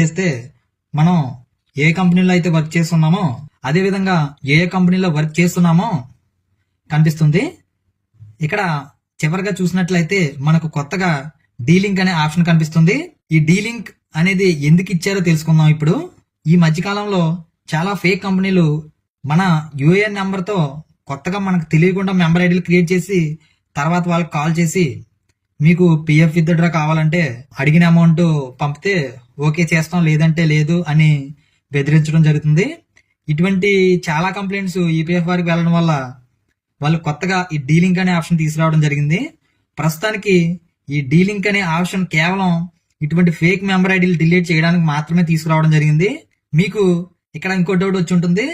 చేస్తే మనం ఏ కంపెనీలో అయితే వర్క్ చేస్తున్నామో అదే విధంగా ఏ కంపెనీలో వర్క్ చేస్తున్నామో కనిపిస్తుంది. ఇక్కడ చివరిగా చూసినట్లయితే మనకు కొత్తగా డీలింక్ అనే ఆప్షన్ కనిపిస్తుంది. ఈ డీలింక్ అనేది ఎందుకు ఇచ్చారో తెలుసుకుందాం. ఇప్పుడు ఈ మధ్యకాలంలో చాలా ఫేక్ కంపెనీలు మన యూఏఎన్ నెంబర్తో కొత్తగా మనకు తెలియకుండా మెంబర్ ఐడీలు క్రియేట్ చేసి తర్వాత వాళ్ళకి కాల్ చేసి మీకు పిఎఫ్ విత్డ్రా కావాలంటే అడిగిన అమౌంట్ పంపితే ఓకే చేస్తాం లేదంటే లేదు అని బెదిరించడం జరుగుతుంది. ఇటువంటి చాలా కంప్లైంట్స్ ఈపీఎఫ్ వారికి వెళ్ళడం వల్ల వాళ్ళు కొత్తగా ఈ డీలింక్ అనే ఆప్షన్ తీసుకురావడం జరిగింది. ప్రస్తుతానికి ఈ డీలింక్ అనే ఆప్షన్ కేవలం ఇటువంటి ఫేక్ మెంబర్ ఐడీలు డిలీట్ చేయడానికి మాత్రమే తీసుకురావడం జరిగింది. మీకు ఇక్కడ ఇంకో డౌట్ వచ్చి ఉంటుంది,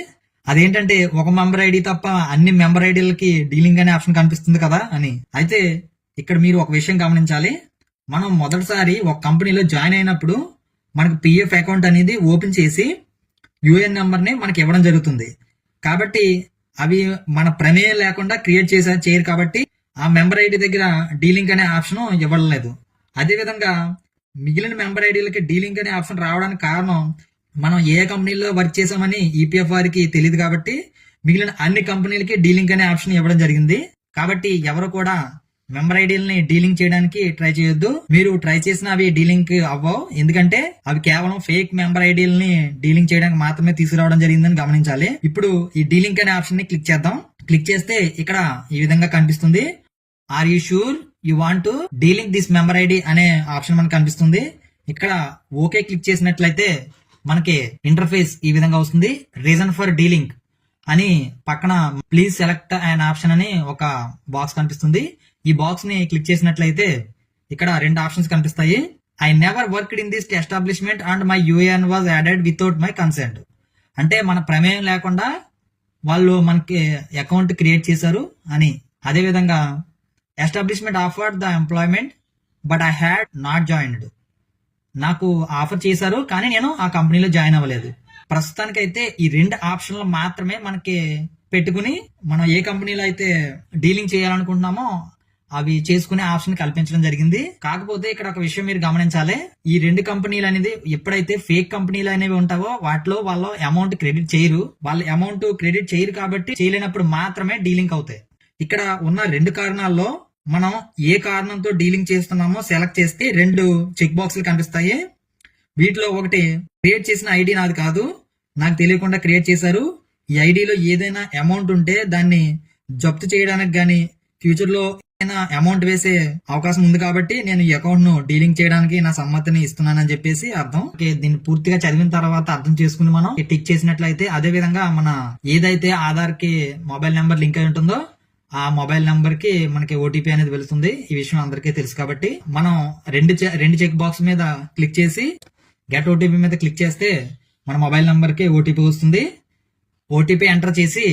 అదేంటంటే ఒక మెంబర్ ఐడి తప్ప అన్ని మెంబర్ ఐడీలకి డీలింక్ అనే ఆప్షన్ కనిపిస్తుంది కదా అని. అయితే ఇక్కడ మీరు ఒక విషయం గమనించాలి. మనం మొదటిసారి ఒక కంపెనీలో జాయిన్ అయినప్పుడు మనకు పిఎఫ్ అకౌంట్ అనేది ఓపెన్ చేసి యూఎన్ నెంబర్ని మనకి ఇవ్వడం జరుగుతుంది. కాబట్టి అవి మన ప్రమేయం లేకుండా క్రియేట్ చేయరు కాబట్టి ఆ మెంబర్ ఐడి దగ్గర డీలింక్ అనే ఆప్షన్ ఇవ్వలేదు. అదేవిధంగా మిగిలిన మెంబర్ ఐడీలకి డీలింక్ అనే ఆప్షన్ రావడానికి కారణం మనం ఏ కంపెనీలో వర్క్ చేసామని ఈపీఎఫ్ వారికి తెలియదు కాబట్టి మిగిలిన అన్ని కంపెనీలకి డీలింక్ అనే ఆప్షన్ ఇవ్వడం జరిగింది. కాబట్టి ఎవరు కూడా మెంబర్ ఐడీలని డీలింక్ చేయడానికి ట్రై చేయొద్దు. మీరు ట్రై చేసిన అవి డీలింక్ అవ్వవు, ఎందుకంటే అవి కేవలం ఫేక్ మెంబర్ ఐడీలని డీలింక్ చేయడానికి మాత్రమే తీసుకురావడం జరిగిందని గమనించాలి. ఇప్పుడు ఈ డీలింక్ అనే ఆప్షన్ ని క్లిక్ చేద్దాం. క్లిక్ చేస్తే ఇక్కడ ఈ విధంగా కనిపిస్తుంది, are you sure you want to delink this member ID అనే ఆప్షన్ మనకు కనిపిస్తుంది. ఇక్కడ ఓకే క్లిక్ చేసినట్లయితే మనకి ఇంటర్ఫేస్ ఈ విధంగా వస్తుంది. రీజన్ ఫర్ డీలింక్ అని పక్కన ప్లీజ్ సెలెక్ట్ అన్ ఆప్షన్ అని ఒక బాక్స్ కనిపిస్తుంది. ఈ బాక్స్ ని క్లిక్ చేసినట్లయితే ఇక్కడ రెండు ఆప్షన్స్ కనిపిస్తాయి. I never worked in this establishment and my UAN was added without my consent. అంటే మన ప్రమేయం లేకుండా వాళ్ళు మనకి అకౌంట్ క్రియేట్ చేశారు అని. అదేవిధంగా establishment offered the employment but I had not joined. నాకు ఆఫర్ చేశారు కానీ నేను ఆ కంపెనీలో జాయిన్ అవ్వలేదు. ప్రస్తుతానికైతే ఈ రెండు ఆప్షన్లు మాత్రమే మనకి పెట్టుకుని మనం ఏ కంపెనీలో అయితే డీలింగ్ చేయాలనుకుంటున్నామో అవి చేసుకునే ఆప్షన్ కల్పించడం జరిగింది. కాకపోతే ఇక్కడ ఒక విషయం మీరు గమనించాలి, ఈ రెండు కంపెనీలు అనేది ఎప్పుడైతే ఫేక్ కంపెనీలు అనేవి ఉంటావో వాటిలో వాళ్ళు అమౌంట్ క్రెడిట్ చేయరు. వాళ్ళ అమౌంట్ క్రెడిట్ చేయరు కాబట్టి చేయలేనప్పుడు మాత్రమే డీలింక్ అవుతాయి. ఇక్కడ ఉన్న రెండు కారణాల్లో మనం ఏ కారణంతో డీలింగ్ చేస్తున్నామో సెలెక్ట్ చేస్తే రెండు చెక్ బాక్సులు కనిపిస్తాయి. వీటిలో ఒకటి క్రియేట్ చేసిన ఐడి నాది కాదు, నాకు తెలియకుండా క్రియేట్ చేశారు. ఈ ఐడిలో ఏదైనా అమౌంట్ ఉంటే దాన్ని జప్తు చేయడానికి గానీ ఫ్యూచర్ లో ఏదైనా అమౌంట్ వేసే అవకాశం ఉంది కాబట్టి నేను ఈ అకౌంట్ ను డీలింగ్ చేయడానికి నా సమ్మతిని ఇస్తున్నానని చెప్పేసి అర్థం. దీన్ని పూర్తిగా చదివిన తర్వాత అర్థం చేసుకుని మనం టిక్ చేసినట్లయితే అదే విధంగా మన ఏదైతే ఆధార్ కి మొబైల్ నెంబర్ లింక్ అయి ఉంటుందో ఆ మొబైల్ నెంబర్ కి మనకి ఓటీపీ అనేది వెళ్తుంది. ఈ విషయం అందరికీ తెలుసు కాబట్టి మనం రెండు చెక్ బాక్స్ మీద క్లిక్ చేసి గెట్ ఓటీపీ మీద క్లిక్ చేస్తే మన మొబైల్ నెంబర్ కి ఓటీపీ వస్తుంది. ఓటీపీ ఎంటర్ చేసి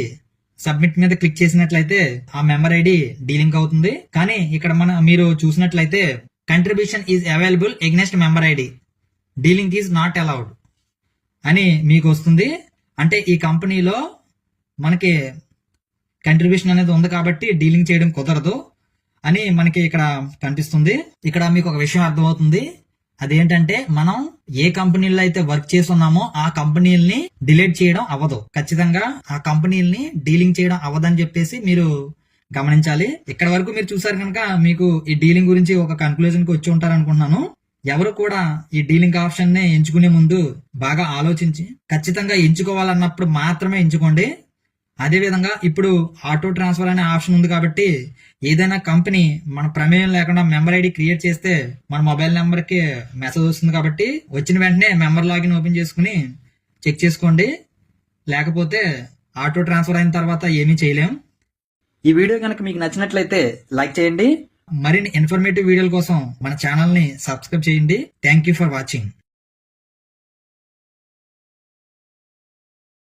సబ్మిట్ మీద క్లిక్ చేసినట్లయితే ఆ మెంబర్ ఐడి డీలింక్ అవుతుంది. కానీ ఇక్కడ మీరు చూసినట్లయితే contribution is available against member ID, delink is not allowed అని మీకు వస్తుంది. అంటే ఈ కంపెనీలో మనకి కంట్రిబ్యూషన్ అనేది ఉంది కాబట్టి డీలింగ్ చేయడం కుదరదు అని మనకి ఇక్కడ కనిపిస్తుంది. ఇక్కడ మీకు ఒక విషయం అర్థమవుతుంది, అదేంటంటే మనం ఏ కంపెనీలో అయితే వర్క్ చేస్తున్నామో ఆ కంపెనీలని డిలీట్ చేయడం అవ్వదు. ఖచ్చితంగా ఆ కంపెనీలని డీలింగ్ చేయడం అవ్వదని చెప్పేసి మీరు గమనించాలి. ఇక్కడ వరకు మీరు చూసారు కనుక మీకు ఈ డీలింగ్ గురించి ఒక కన్క్లూజన్ కి వచ్చి ఉంటారు అనుకుంటున్నాను. ఎవరు కూడా ఈ డీలింగ్ ఆప్షన్ ని ఎంచుకునే ముందు బాగా ఆలోచించి ఖచ్చితంగా ఎంచుకోవాలన్నప్పుడు మాత్రమే ఎంచుకోండి. అదేవిధంగా ఇప్పుడు ఆటో ట్రాన్స్ఫర్ అనే ఆప్షన్ ఉంది కాబట్టి ఏదైనా కంపెనీ మన ప్రమేయం లేకుండా మెంబర్ ఐడి క్రియేట్ చేస్తే మన మొబైల్ నెంబర్ కి మెసేజ్ వస్తుంది కాబట్టి వచ్చిన వెంటనే మెంబర్ లాగిన్ ఓపెన్ చేసుకుని చెక్ చేసుకోండి. లేకపోతే ఆటో ట్రాన్స్ఫర్ అయిన తర్వాత ఏమీ చేయలేం. ఈ వీడియో కనుక మీకు నచ్చినట్లయితే లైక్ చేయండి. మరిన్ని ఇన్ఫర్మేటివ్ వీడియోల కోసం మన ఛానల్ ని సబ్స్క్రైబ్ చేయండి. Thank you for watching.